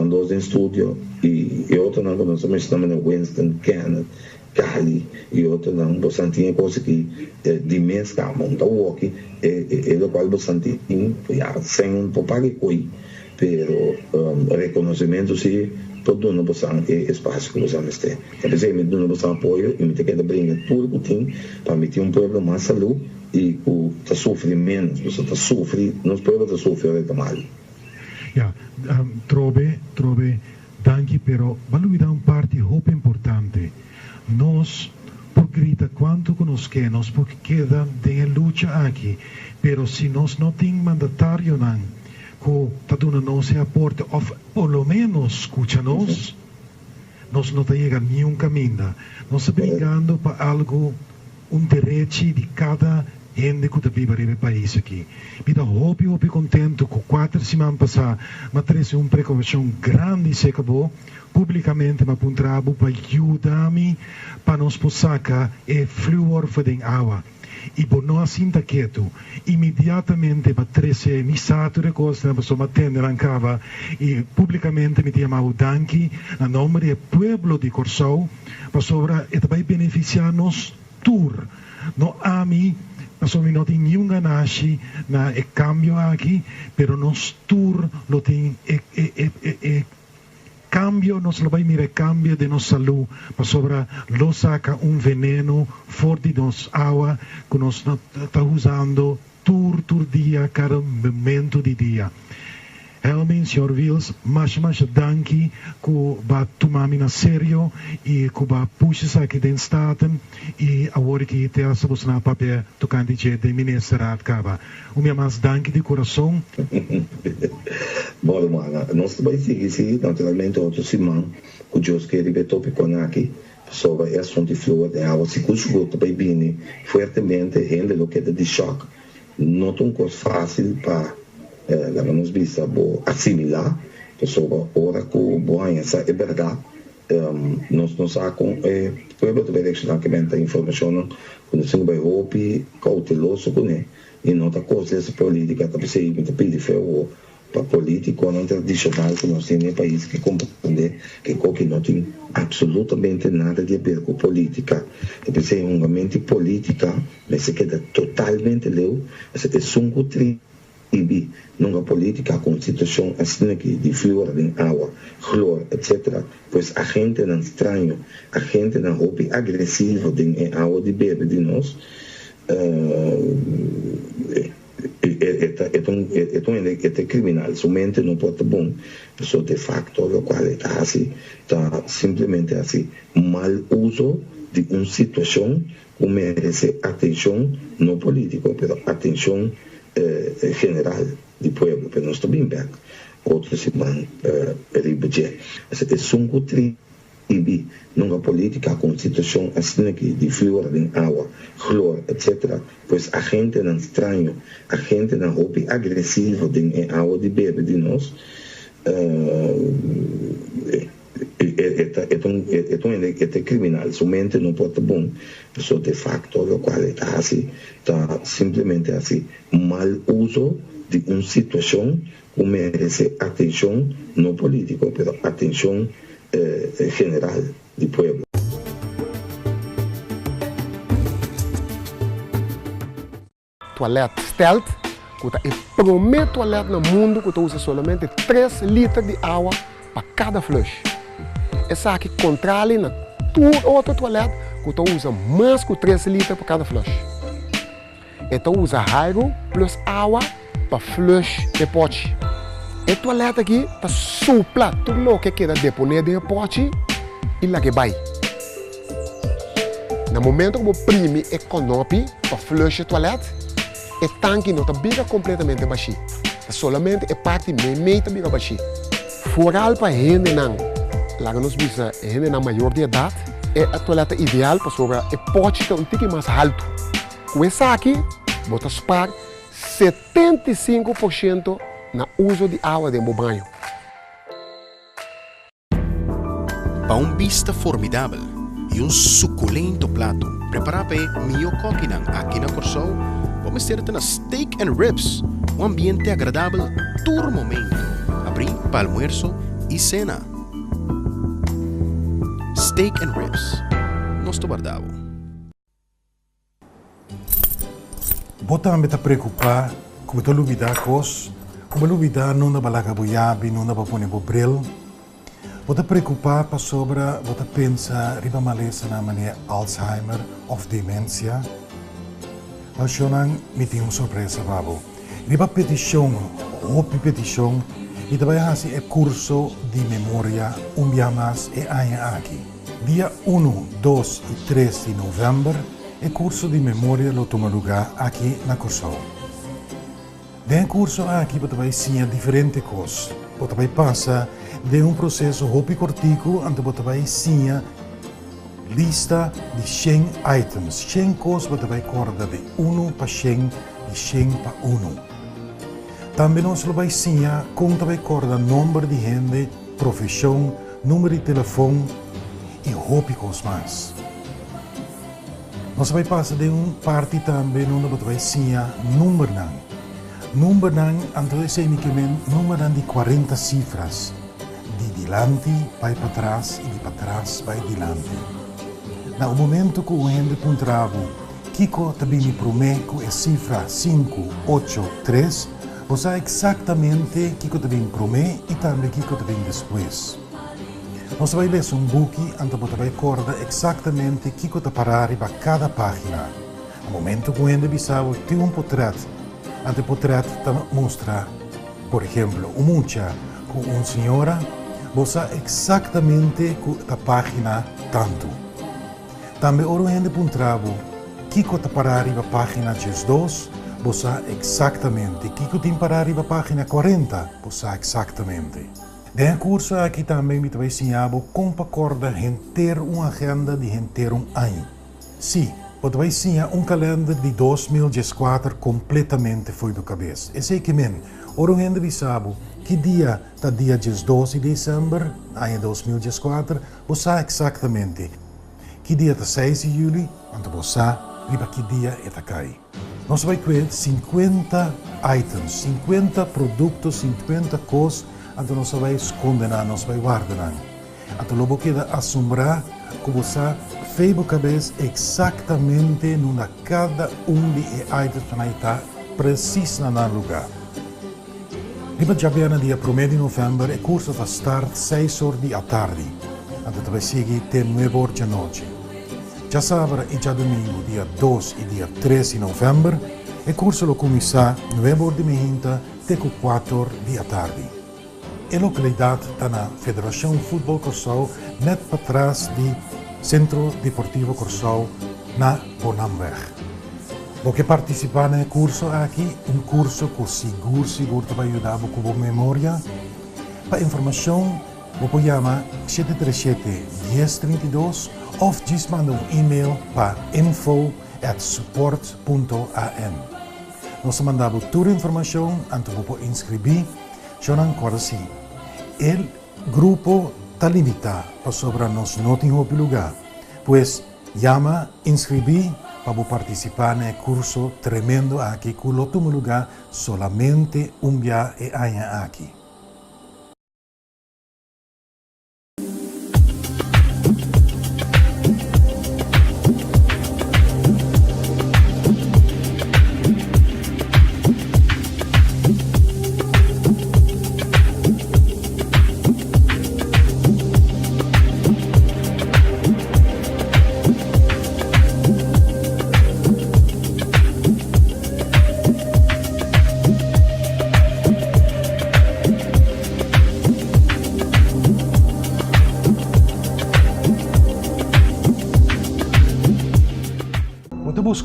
[SPEAKER 3] dois em estúdio e outro não quando somos também em Winston, Kenneth, Cali e outro não você tem coisa que de mês cá monta o aqui e o qual você tem já sem pagar coi, pero reconhecimento se todo mundo pode espaço que você tem. Quer dizer, me dando você apoio e me tem que brincar tudo que tem para meter povo mais saúde e que está sofrendo menos, você está sofrendo, não povo está sofrendo mal.
[SPEAKER 4] Ja, trove, danke, pero vale dar parte hope importante. Nós, por grita quanto conhecemos, porque queda de luta aqui, pero se nós não temos mandatário não, que está dando nosso aporte, ou pelo menos escuta-nos, nós não chegamos a nenhum caminho. Nós estamos brigando para algo, direito de cada gente que vive no país aqui. Me dá hope contento que 4 semanas passadas, mas trouxe uma precaução grande e se acabou, publicamente, mas um trabalho para ajudar-me para nós sacar fluor para a água. E por não assim quieto, imediatamente para trazer me satura coisa, para só atender a cava e publicamente me chamava Danke, a nome do povo de Corsau, para sobra e vai beneficiar-nos tour. Não há mim, nós não tem nenhum ganache na cambio aqui, pero nós tour não tem cambio, nós vai mirar cambio de nossa saúde, para sobra lo saca veneno forte de nossa água que nós está usando tour dia, cada momento de dia. Realmente, Sr. Wills, mais danke que vai tomar-me na sério e que vai puxar aqui dentro do Estado e agora que tem essa bolsa na papel tocante de ministeriado acaba. O meu mais danke de coração.
[SPEAKER 3] Bom, mano, nós vamos seguir, naturalmente, outro semana, que Deus quer repetir com aqui, sobre a assunto de Fluor de água, se o esgoto vai vir fortemente, rende o que é de choque. Não é uma coisa fácil para la nos vista assimilar, sobre ora que boa essa é verdade, nós não sacamos pueblo de direcionamento da informação quando se vai roupi cauteloso com ele e não tá coisa essa política tá pensei muito pedir ferro para político não tradicional que nós temos no país que compreender que qualquer não tem absolutamente nada de ver com política eu pensei uma mente política mas se queda totalmente leu essa é sunco e numa política, a constituição assim aqui, de fluor em água, cloro, etc. Pois a gente não estranho, a gente não roupa agressivo em água de bebê de nós, é criminal, somente não pode bom, só de facto, o qual está assim, está simplesmente assim, mal uso de uma situação que merece atenção, não político, mas atenção general do povo, para nós também bem, outros se vão rebejar. É um tribo, numa política, a constituição assim aqui, de fluor em água, cloro, etc. Pois a gente não estranho, a gente não roupa agressivo em água de bebê de nós, é criminal, somente não pode bom, só de facto, o qual está assim, está simplesmente assim, mal uso de uma situação que merece atenção, não político, mas atenção general do povo.
[SPEAKER 5] Toilette Stealth, que é o primeiro toilette no mundo que usa somente 3 litros de água para cada flush. Essa aqui controla na tua outra toilette que usa mais que 3 litros para cada flush. Então usa água plus água para flush de pote. A toilette aqui está supla tudo o que queda deponer de pote e lá que vai. No momento que você prime a conopi para flush a toilette, o tanque não está bem completamente baixo. Solamente a parte meio está bem baixo. Foral para gente não. Lá nos visa gente na maior de idade é a toaleta ideal para sobre o pote ter um pouquinho mais alto. Com essa aqui, bota spar 75% no uso de água de banho.
[SPEAKER 16] Para uma vista formidável e um suculento prato, preparar para mio coquinan aqui na Corsau, vamos ter na steak and ribs, um ambiente agradável todo momento, abrir para almuerzo e cena. Steak and ribs, nosso guardado.
[SPEAKER 1] Bota me tá preocupar, como tu lubida cos, como lubida não na balaga boiabi, não na papone bobril. Bota preocupar para sobra, bota pensa riba malesa na maneira Alzheimer of demência. Mas eu não me tenho uma surpresa, babo. Riba petição, e também hasi é curso de memória dia mais e aia aqui. Dia 1, 2 e 3 de novembro, é curso de memória lo toma lugar aqui na Corsol. Den curso aqui você vai ensinar diferentes coisas. Você vai passar de um processo hopicortico, onde você vai ensinar lista de 100 items. 100 coisas você vai acordar de 1 para 100, de 100 para 1. Também nós vai ensinar como você vai acordar número de gente, profissão, número de telefone e hopicos mais. Nós vai passar de uma parte também onde você vai ensinar número não. Número não, então é número de 40 cifras. De dilante vai para trás e de para trás vai dilante. No momento que o gente encontrava, Kiko também me promete a cifra 583, você sabe exatamente Kiko também promete e também Kiko também depois. Nós vamos ler um book onde você vai acordar exatamente Kiko está parar para cada página. No momento que o gente bisava, tem um portrait. Ante portrait mostra, por exemplo, uma mucha com uma senhora, você sabe exatamente a página tanto. Também o gente encontrava Kiko está parar para a página 2, você sabe exatamente. Kiko tem parar para a página 40, você sabe exatamente. Den curso aqui também me vai ensinar como acordar ter uma agenda de ter um ano. Sim, você vai ensinar um calendário de 2014 completamente fora da cabeça. É que o gente vai saber que dia está dia 12 de dezembro, ano 2014, você sabe exatamente. Que dia está 6 de julho, então você sabe que dia está cai. Nós vamos ver 50 items, 50 produtos, 50 coisas. Então nós vamos condenar, nós vamos guardar. Então logo queda assombrar que você fez a cabeça exatamente numa cada de items que está preciso no lugar. Depois já vem no dia 1 de novembro, o curso vai start 6 horas da tarde. Então vai seguir até 9 horas da noite. Já sábado e já domingo, dia 2 e dia 3 de novembro, o curso vai começar 9 horas da manhã até 4 horas da tarde. A localidade está na Federação Futebol Corsol, net para trás do Centro Deportivo Corsol, na Bonamweg. Você participar no curso aqui, curso que seguro vai ajudar com a memória. Para informação, você chama 737-1032 ou manda um e-mail para info@support.an. Nós mandamos toda a informação antes de você inscrever. Eu não acordo assim. O grupo está limitado para sobrar nós não temos lugar. Pois, chama, inscrever para participar no curso tremendo aqui, que o último lugar solamente dia e año aqui.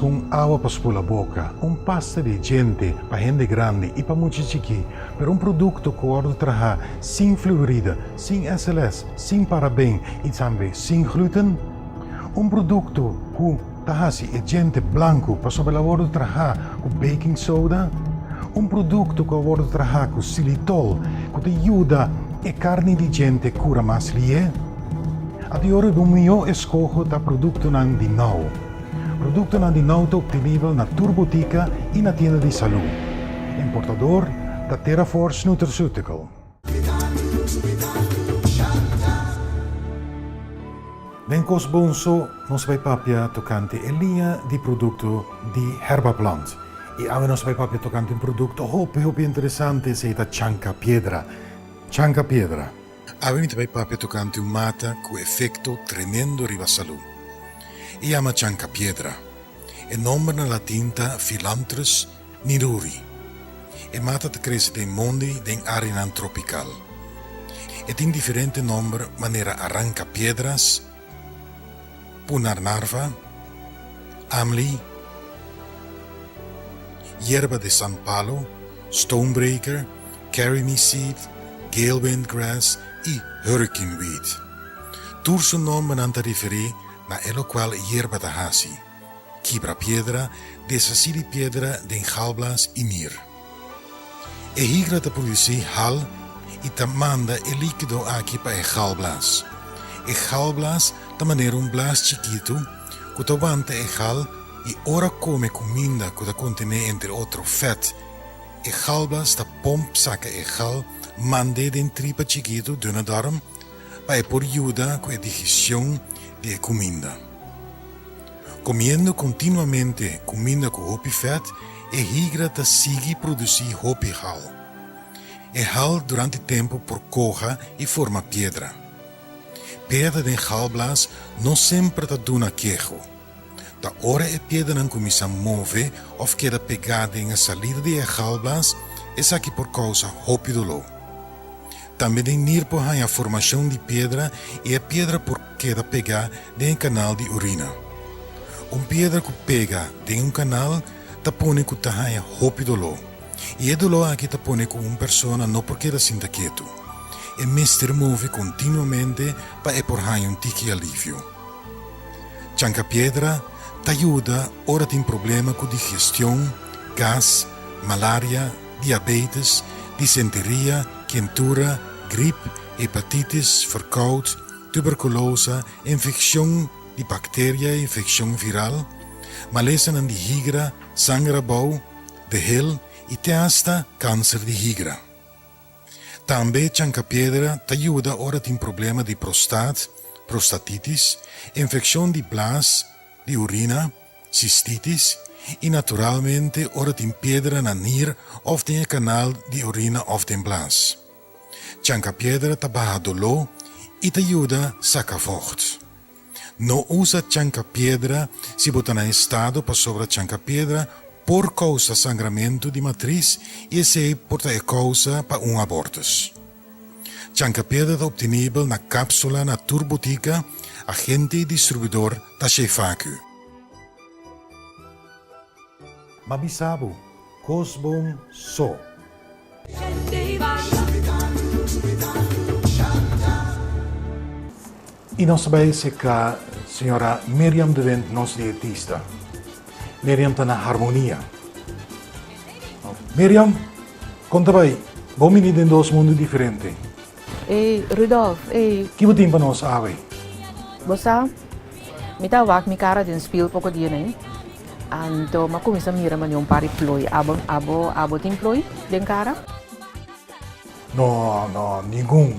[SPEAKER 1] Com água para pôr a boca, pasta de gente para gente grande e para muitos chiquis, para produto que pode trazer sem fluorida, sem SLS, sem paraben e também sem glúten, produto que traz gente branco para sobre pode trazer com baking soda, produto que pode trazer com xilitol, que te ajuda a carne de gente cura mais lie. A de hora do meu escolho da produto não de novo. Produto na dinauta obtenível na Turbotica e na tienda de saúde. Importador da TerraForce Nutraceutical. Den kos bonso, nos vai papia tocante a linha de produto de Herbaplant. E ave nos vai papia tocante un produto hopi interessante se da Chanca Piedra. Chanca Piedra. Ave mi vai papia tocante un mata cu effetto tremendo riva salu. E ama Chanca Piedra. E nome na tinta Philanthus niruri. E mata te cresce dei mondi den arenan tropical. Et in differente nombre manera arranca piedras, Punarnarva, Amli, Hierba de San Palo, Stonebreaker, Carry Me Seed, Galewind Grass e Hurricane Weed. Tur su nome nanta referi na elo qual hierba da hasi, Kibra Piedra, desasili piedra den galblas e mir. E higra te produci hal e te manda e líquido aqui pa e galblas. E galblas da maneira blas chiquito, que te aguanta e gal e ora come comida que contém entre outro fat. E galblas da pomp saca e gal mande den tripa chiquito de una darm para por ayuda com a digestión de comida. Comiendo continuamente comida com hopi fat, e higra ta sigue produzir hopi hal. E hal durante tempo por coja e forma piedra. Pedra de galblas não sempre ta duna quejo. Da hora e pedra não começa a mover ou queda pegada em a salida de galblas, é aqui por causa hopidolo. Também de nirpo há a formação de pedra e a pedra por queda pegar em canal de urina. Pedra que pega em canal ta pone que ta há hopidolo. E é dolo aqui ta pone com persona não porque da sinta quieto. E mister move continuamente para por hai un tiki alivio. Chanca Piedra te ajuda ora tem problema com digestão, gas, malaria, diabetes, disenteria, quentura, gripe, hepatitis, verkoud, tuberculose, infecção de bactéria, infecção viral, maleza de higra, sangrabou, de hel e até hasta câncer de higra. Também Chanca Piedra te ajuda ora tem problema de prostatitis, infecção de blas, de urina, cistitis e naturalmente ora tem pedra na nir of tem canal de urina of tem blas. Chanca Piedra te baja dolo e te ajuda saca vocht. Não usa Chanca Piedra se botar na estado para sobre Chanca Piedra por causa sangramento de matriz e se porta a causa para abortus. Chanca Piedra é obtenível na cápsula na Turbotica, agente e distribuidor da Shefaku. Mabisabo, Cosbom So. E nós sabemos que a senhora Miriam de Vent, nossa dietista, Miriam está na harmonia. Miriam, conta bem, vamos venir em dois mundos diferentes.
[SPEAKER 8] Ei, Rudolf, ei.
[SPEAKER 1] Que você tem para nós, Ave?
[SPEAKER 8] Você, me tá vak mi cara den speel pouco dia, né? Então, mas começa a mirar mas um pari ploi, abo tem ploi den cara?
[SPEAKER 1] Não, nenhum.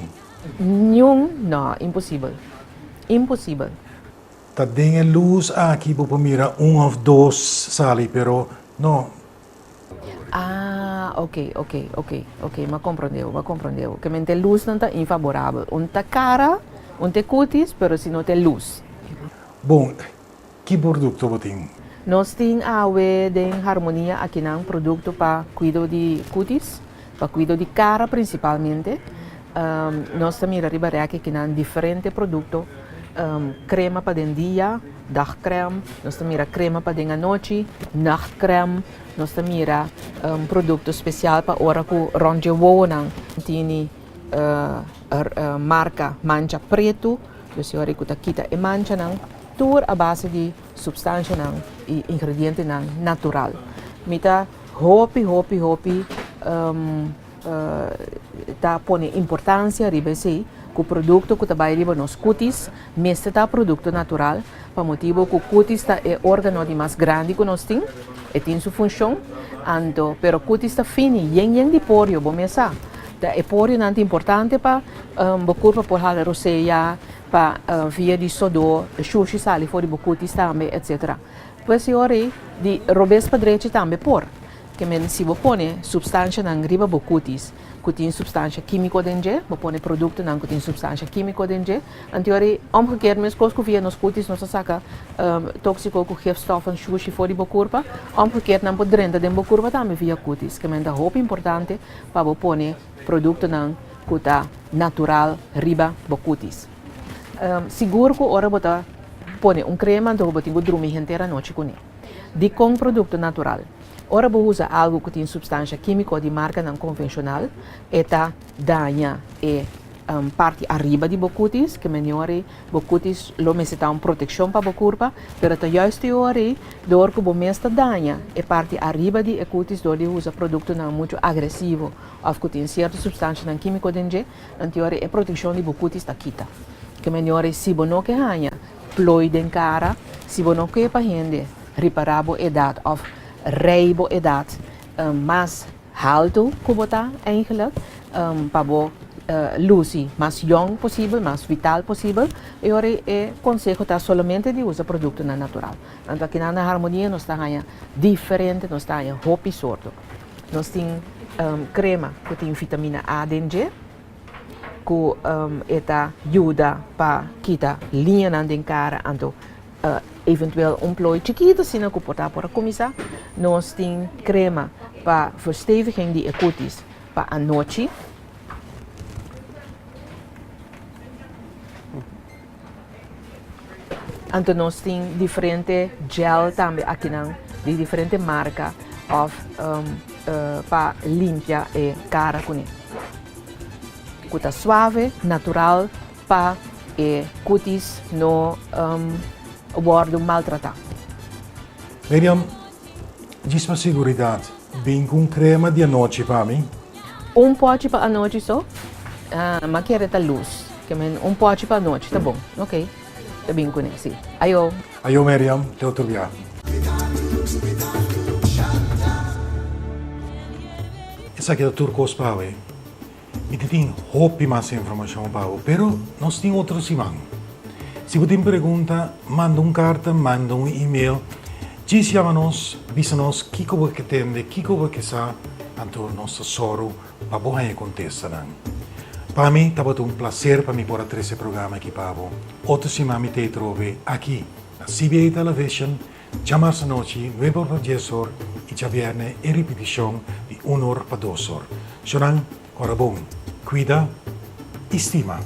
[SPEAKER 8] Nenhum, não, impossível. Impossível.
[SPEAKER 1] Tá tem luz aqui para mirar ou dois sali, pero não.
[SPEAKER 8] Ah, ok, mas compreendeu. Que mente luz não está infavorável. Tá cara, te cutis, pero se não tem luz.
[SPEAKER 1] Bom, que produto você tem?
[SPEAKER 8] Nós temos de harmonia aqui num produto para cuidar de cutis, para cuidar de cara principalmente. Nós também arribaremos aqui num diferente produto, crema para o dia, dagcreme, nós também crema para a noite, nachtcreme, nós também produto especial para hora que ronde wonen, tem marca mancha preto, dus je hoort dat kita e mancha nang tour a base de substância nang e ingrediente nang natural. Mita hopi tá pone importância riba sei que o produto que trabalha riba nos cutis, mesmo tá produto natural, para motivo que o cutis tá é órgão de mais grande que nós tem, e tem sua função, ando, pero cutis tá fini, yen de porio, bom mesa. Da é porio não é importante para curva por hala roseia, para via de sodor, xuxi sali fora de cutis também, etc. Pois ora de robes padrete também por, que men se pone substância na riba bocutis, que tem substância química dentro, pone produto não que tem substância química dentro, anterior omgekeerd mes coisas que via nos cutis nos saca tóxico que gifstoffen xuxi fora de curva, omgekeerd não pode dentro de curva também via cutis, que men da roupa importante para pone produto não que tá natural riba bocutis. Seguro que ora bota pone crema do botinho dormir inteira noite com ele. De com produto natural. Ora você usa algo que tem substância química de marca não convencional, eta danha parte arriba de bocutis, que melhore bocutis lo necessita proteção para bokurpa, pero ta juist ora dor que bomesta danha e parte arriba de cutis do usa produto não muito agressivo, of que tem certa substância não química dentro, anterior é proteção de bocutis ta quita. Que melhore se bono que hanha ploi den cara, se bono que pa hende reparabo edad of rijbo edad mais alto que bota eigenlijk para luci mais young possível, mais vital possível e ora é consejo tá somente de usar produto natural. Então aqui na harmonia nós está diferente, nós está hopi sorto. Nós tem crema que tem vitamina A dentro, que eta ajuda para quitar linha na cara, então eventueel ploi chiquito, sino que pode para começar. Nós tem crema para versteviging de cutis para a noite. Então nós tem diferente gel também aqui não, de diferente marca para limpar a cara com ele. Cuta suave, natural, para cutis no worden maltratado.
[SPEAKER 1] Miriam, diz para seguridade, bem com crema de noite para mim?
[SPEAKER 8] Pote para a noite só, mas quero a luz, que pote para a noite, tá bom, ok, tá bem com isso. Ayo.
[SPEAKER 1] Ayo Miriam, te outro dia. Essa aqui é a Turcos Pau, e tem roupa mais informação Pau, pero nós tem outro simão. Se você tem pergunta, manda carta, manda e-mail. Diz chama-nos, visa-nos o que você entende, o que você sabe, então nosso soro para você contestar. Para mim, está um prazer para mim por ter esse programa aqui para você. Outro semana me te trove aqui, na CBA Television, chamar-se noite, 9 para 10 horas, e já viernes e repetição de 1 hora para 2 horas. Então, ora bom, cuida, estima.